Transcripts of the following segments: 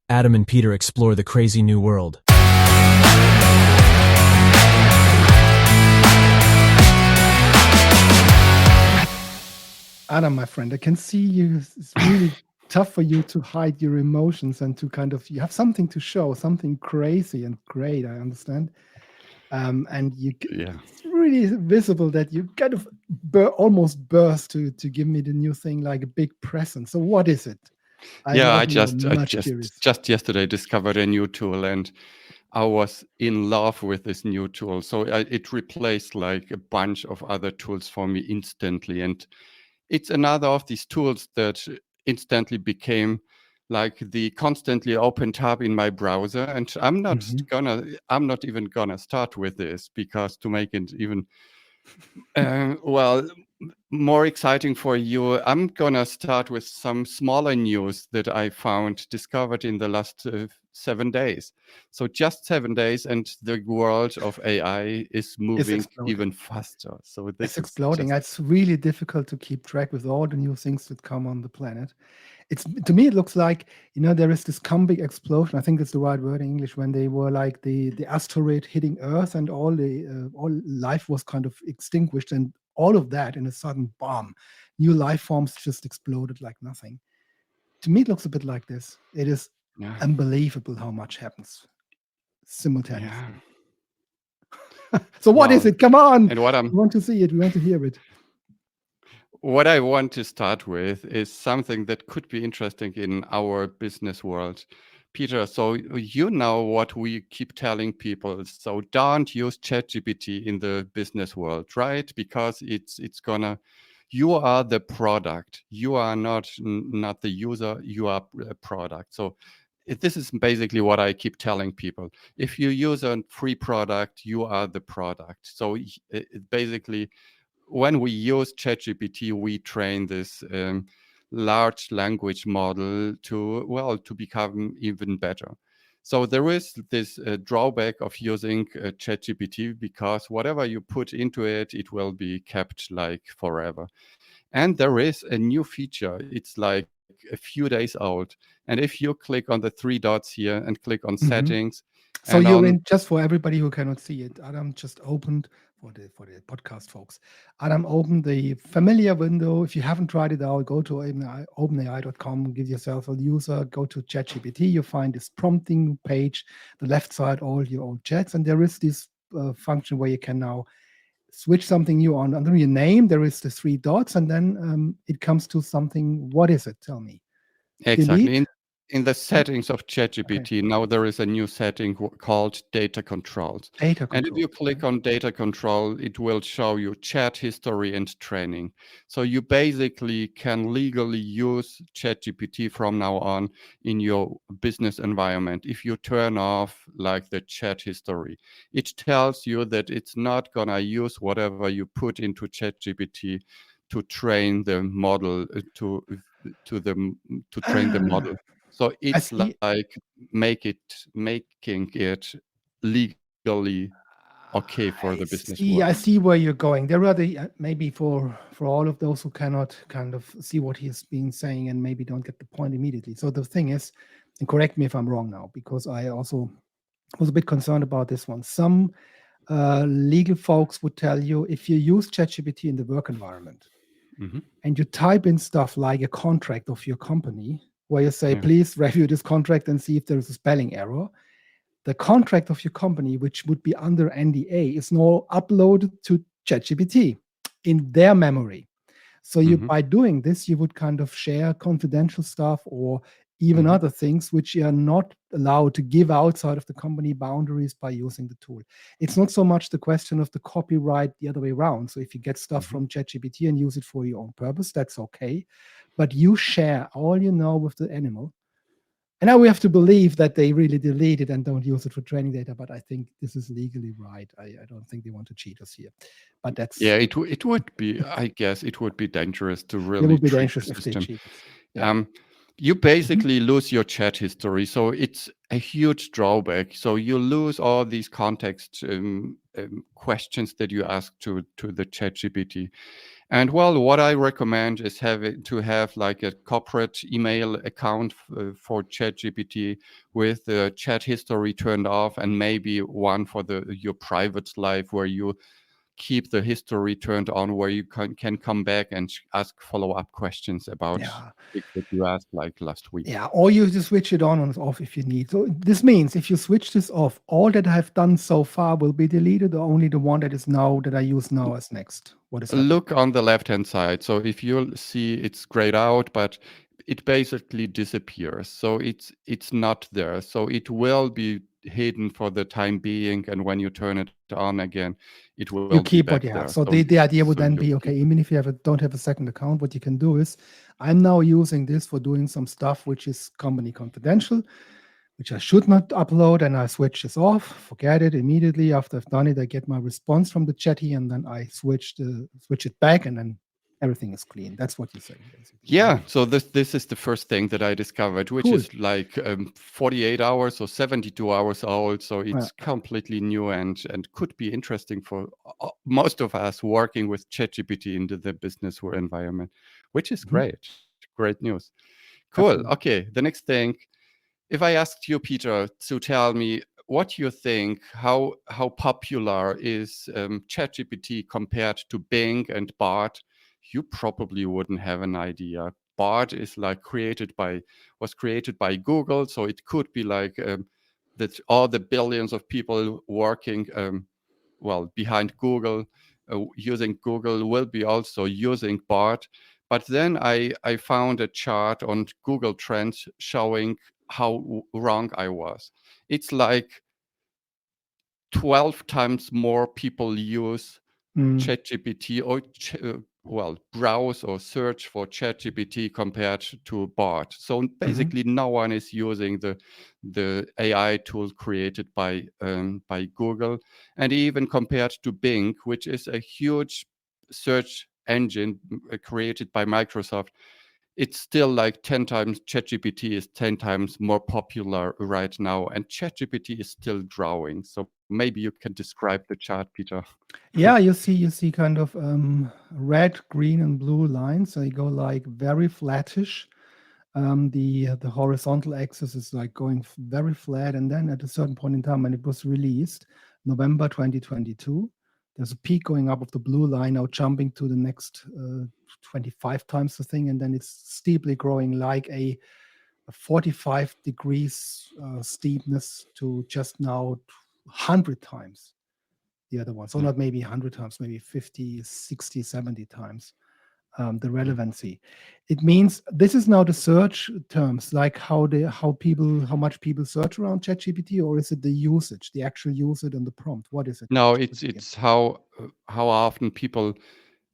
Adam and Peter explore the crazy new world. Adam, my friend, I can see you. It's really tough for you to hide your emotions and to you have something to show, something crazy and great, I understand. And it's really visible that you kind of almost burst to give me the new thing like a big present. So what is it? I just yesterday discovered a new tool, and I was in love with this new tool. So it replaced like a bunch of other tools for me instantly. And it's another of these tools that instantly became like the constantly open tab in my browser. And I'm not even gonna start with this, because to make it even more exciting for you, I'm gonna start with some smaller news that I discovered in the last 7 days. So just 7 days, and the world of AI is moving even faster. So it's exploding. It's really difficult to keep track with all the new things that come on the planet. To me, it looks like, there is this coming explosion. I think that's the right word in English, when they were like the asteroid hitting Earth, and all life was kind of extinguished, and all of that in a sudden bomb, new life forms just exploded like nothing. To me, it looks a bit like this. It is unbelievable how much happens simultaneously. So what is it? Come on. And we want to see it. We want to hear it. What I want to start with is something that could be interesting in our business world. Peter, so you know what we keep telling people. So don't use ChatGPT in the business world, right? Because it's gonna, you are the product. You are not the user, you are a product. So this is basically what I keep telling people. If you use a free product, you are the product. So basically, when we use ChatGPT, we train this large language model to become even better. So there is this drawback of using ChatGPT, because whatever you put into it, it will be kept like forever. And there is a new feature. It's like a few days old. And if you click on the 3 dots here and click on settings. So you're in, just for everybody who cannot see it, Adam just opened, for the podcast folks, Adam opened the familiar window. If you haven't tried it out, go to openai.com, give yourself a user, go to ChatGPT, you find this prompting page, the left side, all your old chats, and there is this function where you can now switch something new on. Under your name, there is the 3 dots, and then it comes to something. What is it? Tell me. Exactly. In the settings of ChatGPT, now there is a new setting called data controls. And if you click on data control, it will show you chat history and training. So you basically can legally use ChatGPT from now on in your business environment. If you turn off like the chat history, it tells you that it's not gonna use whatever you put into ChatGPT to train the model, to train the model. So it's like making it legally okay for the business world. I see where you're going. There are maybe for all of those who cannot kind of see what he's been saying and maybe don't get the point immediately. So the thing is, and correct me if I'm wrong now, because I also was a bit concerned about this one. Some legal folks would tell you, if you use ChatGPT in the work environment, and you type in stuff like a contract of your company, where you say, please review this contract and see if there is a spelling error, the contract of your company, which would be under NDA, is now uploaded to ChatGPT in their memory. So by doing this, you would kind of share confidential stuff, or even other things which you are not allowed to give outside of the company boundaries by using the tool. It's not so much the question of the copyright the other way around. So if you get stuff from ChatGPT and use it for your own purpose, that's okay. But you share all you know with the animal. And now we have to believe that they really delete it and don't use it for training data. But I think this is legally right. I don't think they want to cheat us here. But that's... Yeah, it would be, I guess it would be dangerous to really trick the system. You basically lose your chat history. So it's a huge drawback. So you lose all these context questions that you ask to the ChatGPT. And well, what I recommend is to have like a corporate email account for ChatGPT with the chat history turned off, and maybe one for your private life where you keep the history turned on, where you can come back and ask follow-up questions about Yeah. things that you asked like last week. Yeah, or you just switch it on and off if you need. So this means if you switch this off, all that I've done so far will be deleted, or only the one that is now that I use now as next. What is happening? Look on the left-hand side. So if you'll see, it's grayed out, but it basically disappears. So it's not there. So it will be hidden for the time being, and when you turn it on again, it will You be keep back what you there. have. So So the idea would so then you'll be, keep okay, it. even if you don't have a second account, what you can do is, I'm now using this for doing some stuff which is company confidential, which I should not upload, and I switch this off, forget it immediately. After I've done it, I get my response from the chatty, and then I switch it back, and then everything is clean. That's what you're saying, basically. Yeah, so this is the first thing that I discovered, which Cool. is like 48 hours or 72 hours old. So Yeah. it's completely new and could be interesting for most of us working with ChatGPT into the business environment, which is Mhm. great. Great news. Cool. Absolutely. Okay, the next thing, if I asked you, Peter, to tell me what you think, how popular is ChatGPT compared to Bing and Bard, you probably wouldn't have an idea. Bard is like was created by Google, so it could be like that all the billions of people working behind Google, using Google, will be also using Bard. But then I found a chart on Google Trends showing how wrong I was. It's like 12 times more people use Mm. ChatGPT or browse or search for ChatGPT compared to Bard. So basically, no one is using the AI tool created by Google, and even compared to Bing, which is a huge search engine created by Microsoft. It's still like 10 times, ChatGPT is 10 times more popular right now, and ChatGPT is still growing. So maybe you can describe the chart, Peter. Yeah, you see kind of red, green, and blue lines. So you go like very flattish. The horizontal axis is like going very flat, and then at a certain point in time, when it was released, November 2022, there's a peak going up of the blue line, now jumping to the next 25 times the thing, and then it's steeply growing like a 45 degrees steepness to just now 100 times the other one. So Yeah. not maybe 100 times, maybe 50, 60, 70 times the relevancy. It means this is now the search terms, like how much people search around ChatGPT, or is it the usage, the actual usage and the prompt? What is it? No, to begin? it's how often people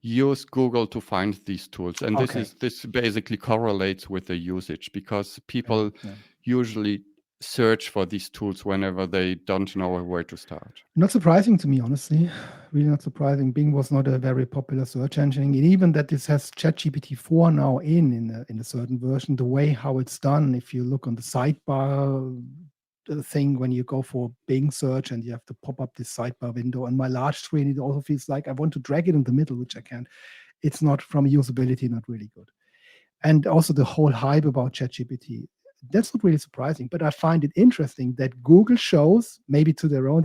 use Google to find these tools, and Okay. this basically correlates with the usage, because people Yeah. usually search for these tools whenever they don't know where to start. Not surprising to me, honestly. Really not surprising. Bing was not a very popular search engine. And even that this has ChatGPT 4 now in a certain version, the way how it's done, if you look on the sidebar thing when you go for Bing search and you have to pop up this sidebar window, on my large screen, it also feels like I want to drag it in the middle, which I can't. It's not, from usability, not really good. And also the whole hype about ChatGPT, that's not really surprising, but I find it interesting that Google shows, maybe to their own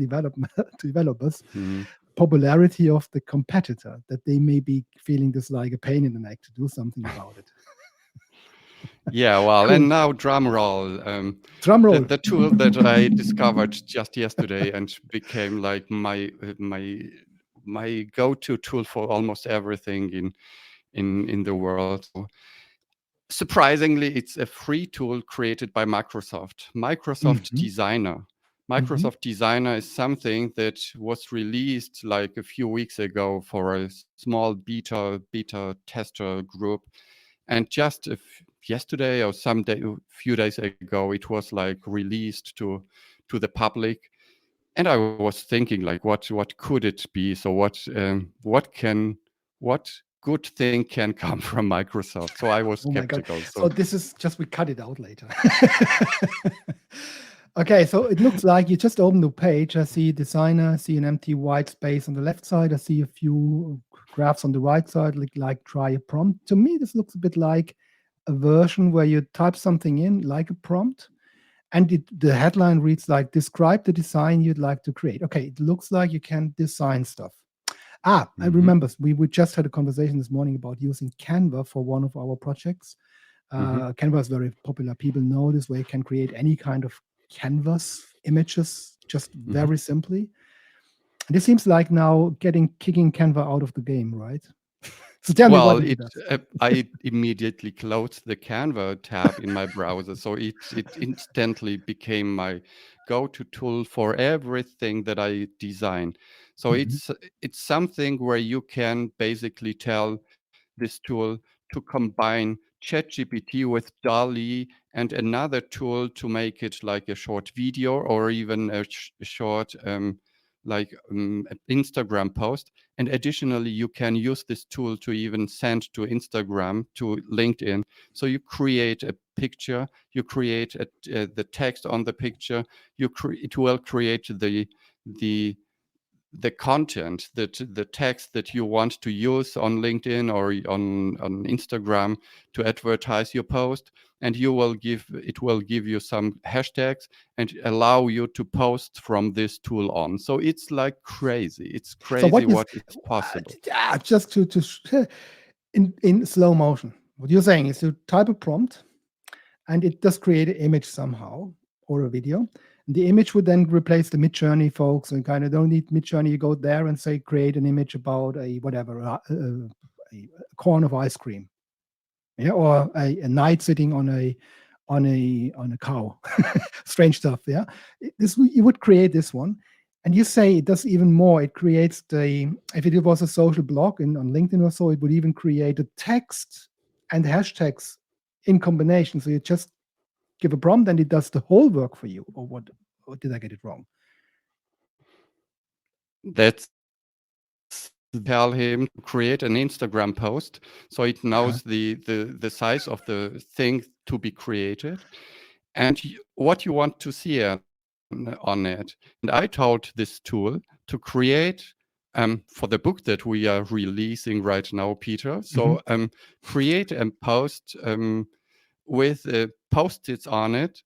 developers, popularity of the competitor, that they may be feeling this like a pain in the neck to do something about it. Yeah, well, Cool. and now drum roll. Drum roll. The tool that I discovered just yesterday and became like my go-to tool for almost everything in the world. So, surprisingly, it's a free tool created by Microsoft. Microsoft Designer. Microsoft Designer is something that was released like a few weeks ago for a small beta tester group, and just yesterday or few days ago, it was like released to the public. And I was thinking, like, what could it be? So what good thing can come from Microsoft? So I was Oh my God. skeptical. So this is just, we cut it out later. Okay, so it looks like you just open the page. I see designer, I see an empty white space on the left side. I see a few graphs on the right side, like try a prompt. To me, this looks a bit like a version where you type something in, like a prompt, and the headline reads like, describe the design you'd like to create. Okay, it looks like you can design stuff. I remember we just had a conversation this morning about using Canva for one of our projects. Canva is very popular. People know this, where you can create any kind of canvas images just very simply. And it seems like now kicking Canva out of the game, right? So tell me what it does. I immediately closed the Canva tab in my browser, so it instantly became my go-to tool for everything that I design. So it's something where you can basically tell this tool to combine ChatGPT with DALL-E and another tool to make it like a short video or even a short Instagram post. And additionally, you can use this tool to even send to Instagram, to LinkedIn. So you create a picture, you create the text on the picture, it will create the content, the text that you want to use on LinkedIn or on Instagram to advertise your post, and it will give you some hashtags and allow you to post from this tool on. So it's like crazy. It's crazy what is possible. Just to in slow motion. What you're saying is you type a prompt, and it does create an image somehow or a video. The image would then replace the Midjourney folks, and kind of don't need Midjourney. You go there and say, create an image about a whatever, a cone of ice cream, yeah, or a knight sitting on a cow. Strange stuff, yeah. You would create this one, and you say it does even more. It creates if it was a social blog on LinkedIn or so, it would even create a text and hashtags in combination. So you just give a prompt and it does the whole work for you. Or what? Or did I get it wrong? That's tell him to create an Instagram post, so it knows the size of the thing to be created and what you want to see on it. And I told this tool to create for the book that we are releasing right now, Peter. So create a post with post-its on it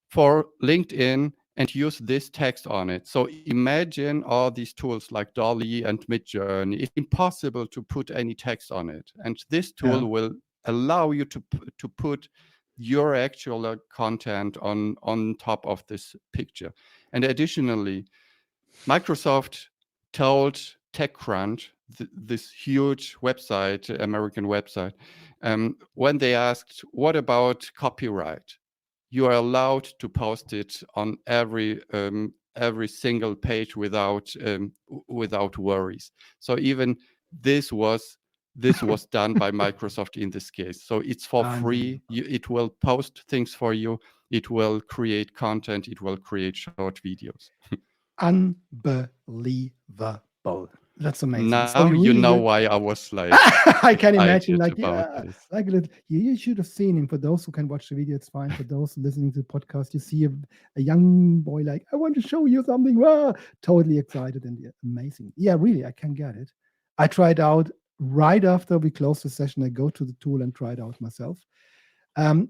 for LinkedIn and use this text on it. So imagine all these tools like DALL-E and Midjourney. It's impossible to put any text on it. And this tool will allow you to put your actual content on top of this picture. And additionally, Microsoft told TechCrunch, this huge website, American website, when they asked, what about copyright? You are allowed to post it on every single page without worries. So even this was done by Microsoft in this case. So it's for free. It will post things for you. It will create content. It will create short videos. Unbelievable. That's amazing. Now so you know why I was like, I can imagine, like, this. like a little, you should have seen him. For those who can watch the video, it's fine. For those listening to the podcast, you see a young boy like, I want to show you something. Wow, totally excited and amazing. Yeah, really, I can get it. I tried out right after we closed the session. I go to the tool and try it out myself.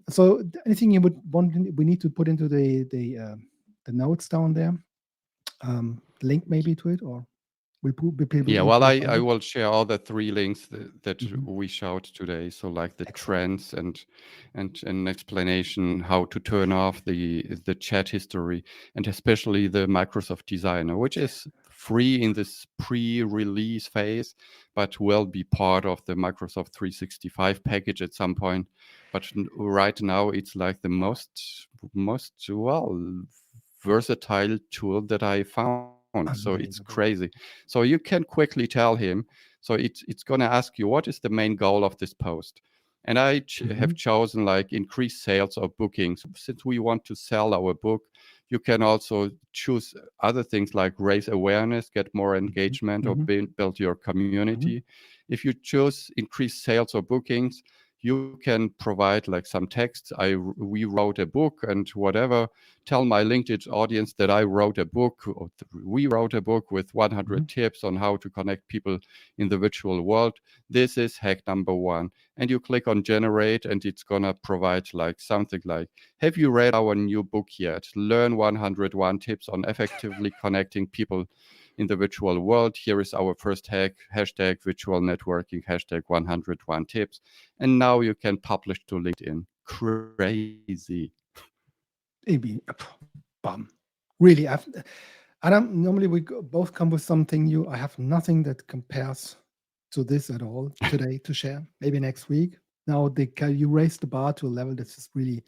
So anything you would want, we need to put into the notes down there. Link maybe to it, or I will share all the 3 links that we showed today. So like the trends and an explanation how to turn off the chat history, and especially the Microsoft Designer, which is free in this pre-release phase, but will be part of the Microsoft 365 package at some point. But right now it's like the most versatile tool that I found. So it's crazy. So you can quickly tell him. So it's going to ask you, what is the main goal of this post? And I have chosen like increase sales or bookings. Since we want to sell our book, you can also choose other things like raise awareness, get more engagement, or build your community. If you choose increase sales or bookings, you can provide like some text. We wrote a book and whatever. Tell my LinkedIn audience that I wrote a book, or we wrote a book with 100 tips on how to connect people in the virtual world. This is hack number 1. And you click on generate, and it's gonna provide like something like, have you read our new book yet? Learn 101 tips on effectively connecting people in the virtual world. Here is our first hack, hashtag virtual networking, hashtag 101 tips. And now you can publish to LinkedIn. Crazy. Maybe, bum. Really, Adam, normally we both come with something new. I have nothing that compares to this at all today to share. Maybe next week. Now you raised the bar to a level that's just really.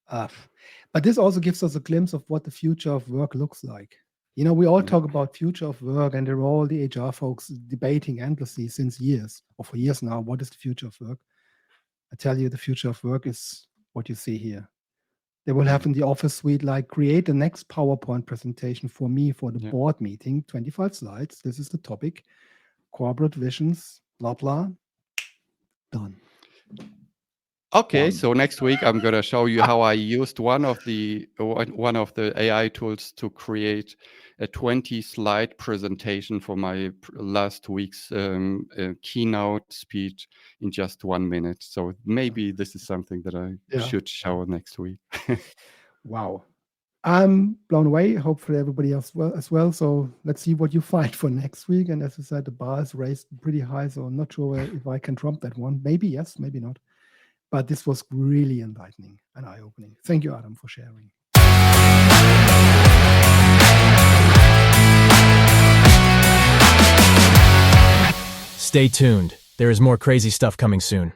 But this also gives us a glimpse of what the future of work looks like. We all talk about future of work, and there are all the HR folks debating endlessly since years, or for years now, what is the future of work? I tell you, the future of work is what you see here. They will have in the office suite, like, create the next PowerPoint presentation for me for the board meeting, 25 slides. This is the topic, corporate visions, blah, blah. Done. Okay, so next week I'm gonna show you how I used one of the AI tools to create a 20-slide presentation for my last week's keynote speech in just 1 minute. So maybe this is something that I should show next week. Wow. I'm blown away. Hopefully everybody else as well. So let's see what you find for next week. And as I said, the bar is raised pretty high. So I'm not sure if I can trump that one. Maybe yes, maybe not. But this was really enlightening and eye-opening. Thank you, Adam, for sharing. Stay tuned. There is more crazy stuff coming soon.